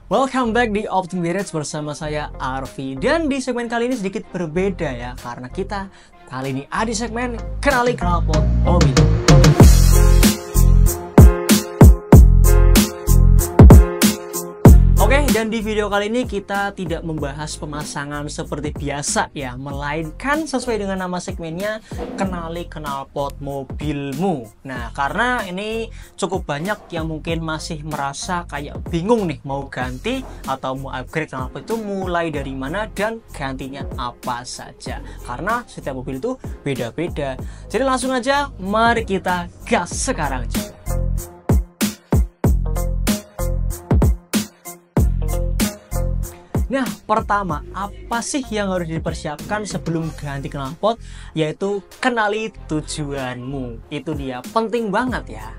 Welcome back di Optim Garage bersama saya Arfi. Dan di segmen kali ini sedikit berbeda ya, karena kita kali ini ada di segmen Kenali Knalpot Mobil. Oke, dan di video kali ini kita tidak membahas pemasangan seperti biasa ya, melainkan sesuai dengan nama segmennya, Kenali Knalpot Mobilmu. Nah, karena ini cukup banyak yang mungkin masih merasa kayak bingung nih, mau ganti atau mau upgrade knalpot itu mulai dari mana dan gantinya apa saja. Karena setiap mobil itu beda-beda. Jadi langsung aja, mari kita gas sekarang juga. Nah, pertama, apa sih yang harus dipersiapkan sebelum ganti knalpot? Yaitu kenali tujuanmu. Itu dia, penting banget ya.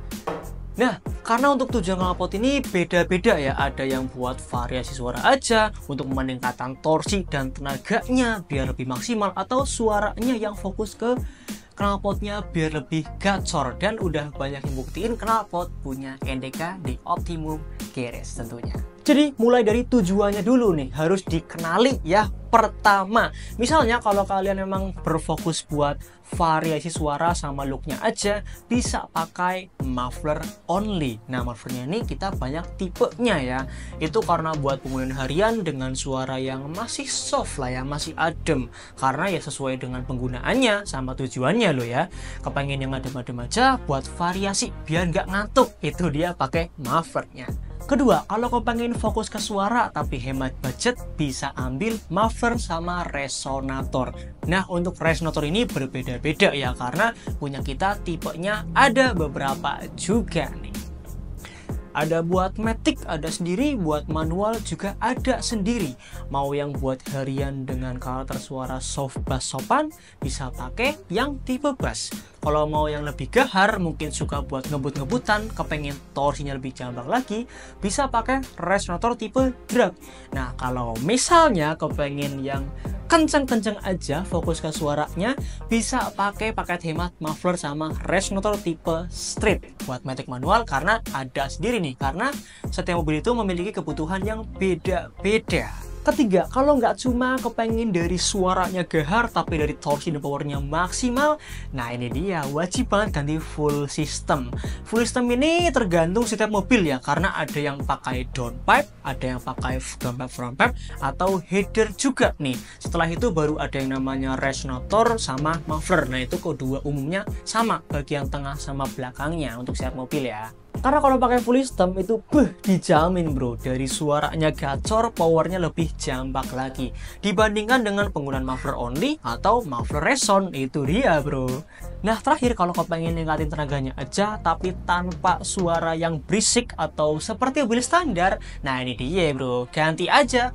Nah, karena untuk tujuan knalpot ini beda-beda ya. Ada yang buat variasi suara aja, untuk meningkatkan torsi dan tenaganya biar lebih maksimal, atau suaranya yang fokus ke knalpotnya biar lebih gacor. Dan udah banyak yang buktiin knalpot punya NDK di Optimum Garage tentunya. Jadi mulai dari tujuannya dulu nih, harus dikenali ya. Pertama, misalnya kalau kalian memang berfokus buat variasi suara sama looknya aja, bisa pakai muffler only. Nah, mufflernya ini kita banyak tipenya ya. Itu karena buat penggunaan harian dengan suara yang masih soft lah ya, masih adem. Karena ya sesuai dengan penggunaannya sama tujuannya loh ya. Kepengen yang adem-adem aja buat variasi biar nggak ngantuk, itu dia pakai mufflernya. Kedua, kalau kau pengen fokus ke suara tapi hemat budget, bisa ambil muffler sama resonator. Nah, untuk resonator ini berbeda-beda ya, karena punya kita tipenya ada beberapa juga nih. Ada buat matic, ada sendiri, buat manual juga ada sendiri. Mau yang buat harian dengan karakter suara soft bass sopan, bisa pakai yang tipe bass. Kalau mau yang lebih gahar, mungkin suka buat ngebut-ngebutan, kepengen torsinya lebih jambak lagi, bisa pakai resonator tipe drag. Nah, kalau misalnya kepengen yang kenceng-kenceng aja, fokus ke suaranya, bisa pakai paket hemat muffler sama resonator tipe straight buat matic manual, karena ada sendiri nih, karena setiap mobil itu memiliki kebutuhan yang beda-beda. Ketiga, kalau nggak cuma kepengen dari suaranya gahar tapi dari torsi dan powernya maksimal, nah ini dia, wajib banget ganti full system. Full system ini tergantung setiap mobil ya, karena ada yang pakai downpipe, ada yang pakai downpipe front pipe, atau header juga nih. Setelah itu baru ada yang namanya resonator sama muffler. Nah, itu kedua umumnya sama, bagian tengah sama belakangnya untuk setiap mobil ya. Karena kalau pakai full system itu dijamin bro, dari suaranya gacor, powernya lebih jambak lagi dibandingkan dengan penggunaan muffler only atau muffler reson. Itu dia bro. Nah, terakhir, kalau kau pengen ningkatin tenaganya aja tapi tanpa suara yang berisik atau seperti mobil standar, nah ini dia bro, ganti aja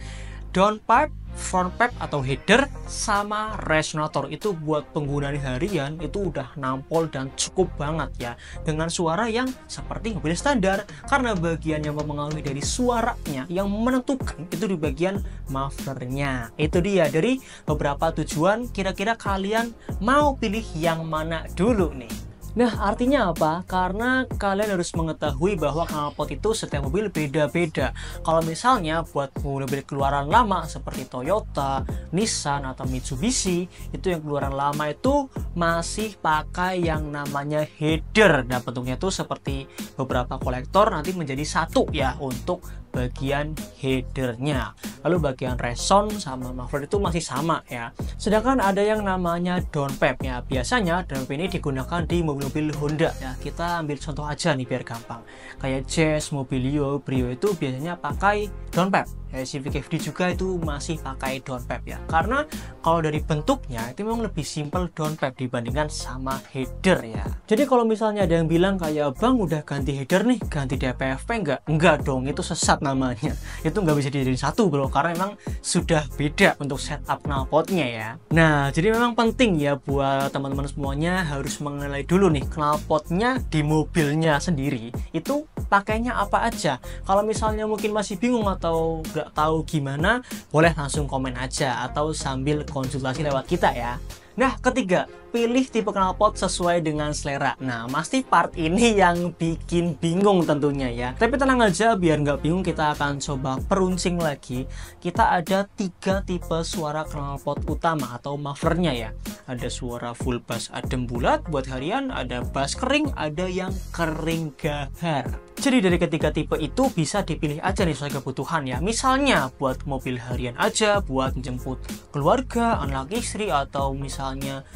downpipe, front pipe atau header sama resonator. Itu buat penggunaan harian itu udah nampol dan cukup banget ya, dengan suara yang seperti mobil standar. Karena bagian yang mempengaruhi dari suaranya yang menentukan itu di bagian mufflernya. Itu dia, dari beberapa tujuan, kira-kira kalian mau pilih yang mana dulu nih? Nah, artinya apa? Karena kalian harus mengetahui bahwa knalpot itu setiap mobil beda-beda. Kalau misalnya buat mobil keluaran lama seperti Toyota, Nissan, atau Mitsubishi, itu yang keluaran lama itu masih pakai yang namanya header. Dan bentuknya itu seperti beberapa kolektor, nanti menjadi satu ya untuk bagian headernya. Lalu bagian reson sama muffler itu masih sama ya. Sedangkan ada yang namanya downpipe ya. Biasanya downpipe ini digunakan di mobil-mobil Honda ya. Kita ambil contoh aja nih biar gampang. Kayak Jazz, Mobilio, Brio itu biasanya pakai downpipe. Ya, Civic FD juga itu masih pakai downpipe ya. Karena kalau dari bentuknya itu memang lebih simple downpipe dibandingkan sama header ya. Jadi kalau misalnya ada yang bilang kayak, "Bang, udah ganti header nih, ganti DPFP enggak?" Enggak dong, itu sesat namanya. Itu nggak bisa dijadiin satu bro, karena memang sudah beda untuk setup knalpotnya ya. Nah, jadi memang penting ya buat teman-teman semuanya harus mengenali dulu nih knalpotnya di mobilnya sendiri itu pakainya apa aja. Kalau misalnya mungkin masih bingung atau nggak tahu gimana, boleh langsung komen aja atau sambil konsultasi lewat kita ya. Nah, ketiga, pilih tipe knalpot sesuai dengan selera. Nah, pasti part ini yang bikin bingung tentunya ya. Tapi tenang aja, biar nggak bingung kita akan coba peruncing lagi. Kita ada 3 tipe suara knalpot utama atau mufflernya ya. Ada suara full bass adem bulat buat harian, ada bass kering, ada yang kering gahar. Jadi dari ketiga tipe itu bisa dipilih aja nih sesuai kebutuhan ya. Misalnya buat mobil harian aja, buat jemput keluarga, anak istri, atau misalnya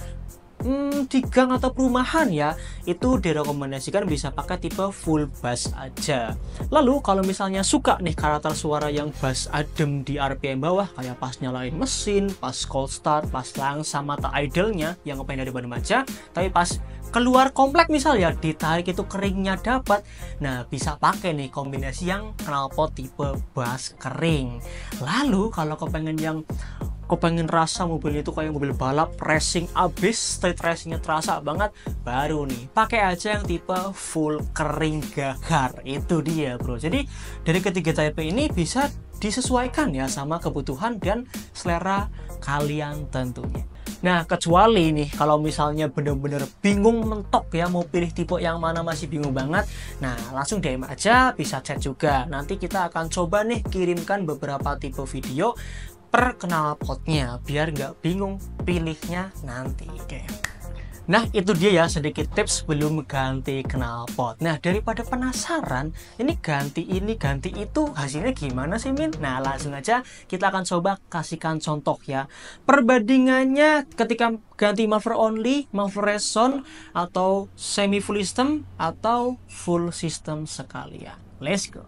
di gang atau perumahan ya, itu direkomendasikan bisa pakai tipe full bass aja. Lalu kalau misalnya suka nih karakter suara yang bass adem di RPM bawah, kayak pas nyalain mesin, pas cold start, pas langsam atau idle-nya yang ngepain dari Bandung aja, tapi pas keluar komplek misal ya, ditarik itu keringnya dapat. Nah, bisa pakai nih kombinasi yang knalpot tipe bass kering. Lalu kalau kepengen rasa mobilnya itu kayak mobil balap racing abis, street racingnya terasa banget, baru nih pakai aja yang tipe full kering gahar. Itu dia bro. Jadi dari ketiga tipe ini bisa disesuaikan ya sama kebutuhan dan selera kalian tentunya. Nah, kecuali nih kalau misalnya bener-bener bingung mentok ya mau pilih tipe yang mana, masih bingung banget, nah langsung DM aja, bisa chat juga. Nanti kita akan coba nih kirimkan beberapa tipe video per knalpotnya biar nggak bingung pilihnya nanti. Oke. Nah, itu dia ya sedikit tips sebelum ganti knalpot. Nah, daripada penasaran ini ganti itu hasilnya gimana sih Min? Nah, langsung aja kita akan coba kasihkan contoh ya. Perbandingannya ketika ganti muffler only, muffler resound, atau semi full system, atau full system sekalian. Let's go.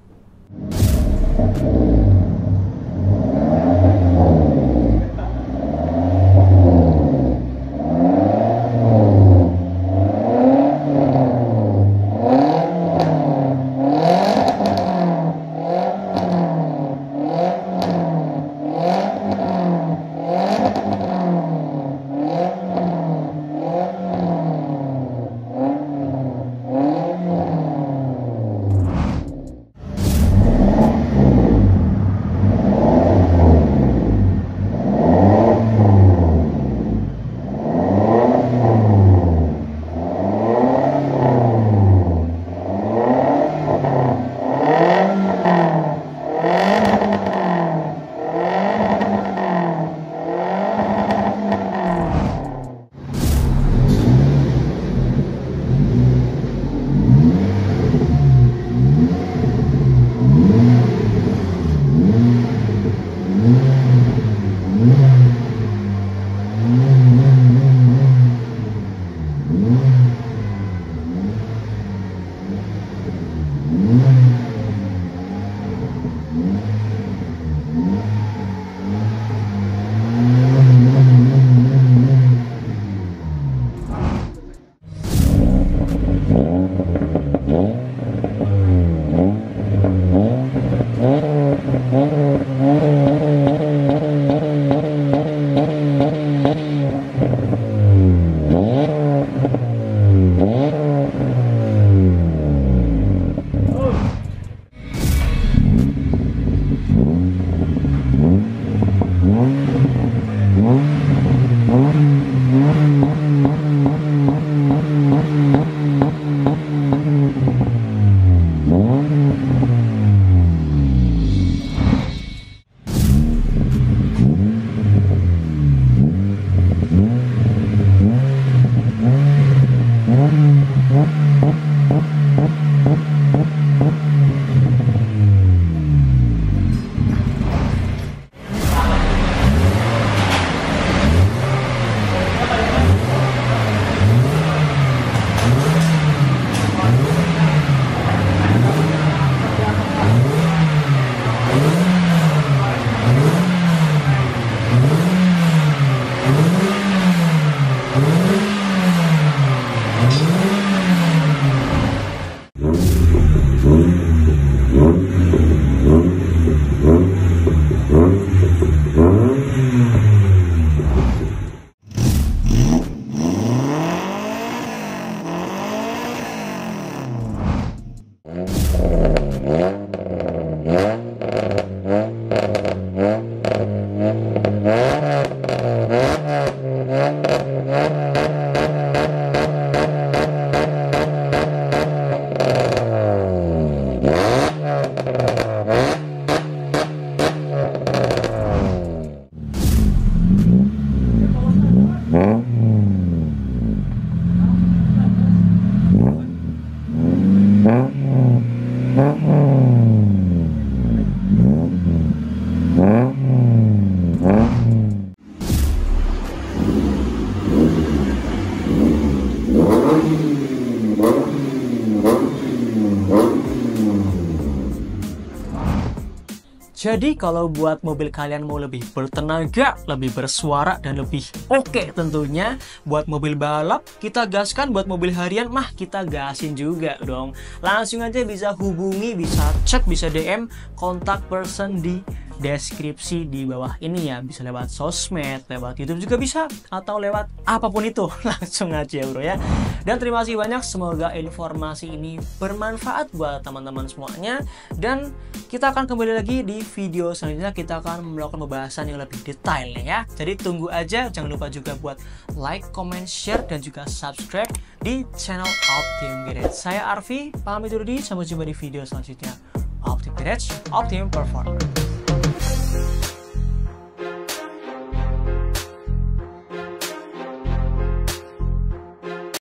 Jadi kalau buat mobil kalian mau lebih bertenaga, lebih bersuara, dan lebih oke tentunya, buat mobil balap kita gaskan, buat mobil harian mah kita gasin juga dong. Langsung aja bisa hubungi, bisa chat, bisa DM kontak person di deskripsi di bawah ini ya. Bisa lewat sosmed, lewat YouTube juga bisa, atau lewat apapun itu. Langsung aja bro ya. Dan terima kasih banyak, semoga informasi ini bermanfaat buat teman-teman semuanya. Dan kita akan kembali lagi di video selanjutnya, kita akan melakukan pembahasan yang lebih detail ya. Jadi tunggu aja, jangan lupa juga buat like, comment, share, dan juga subscribe di channel Optim Garage. Saya Arfi, pamit dulu, sampai jumpa di video selanjutnya. Optim Garage, Optim Perform.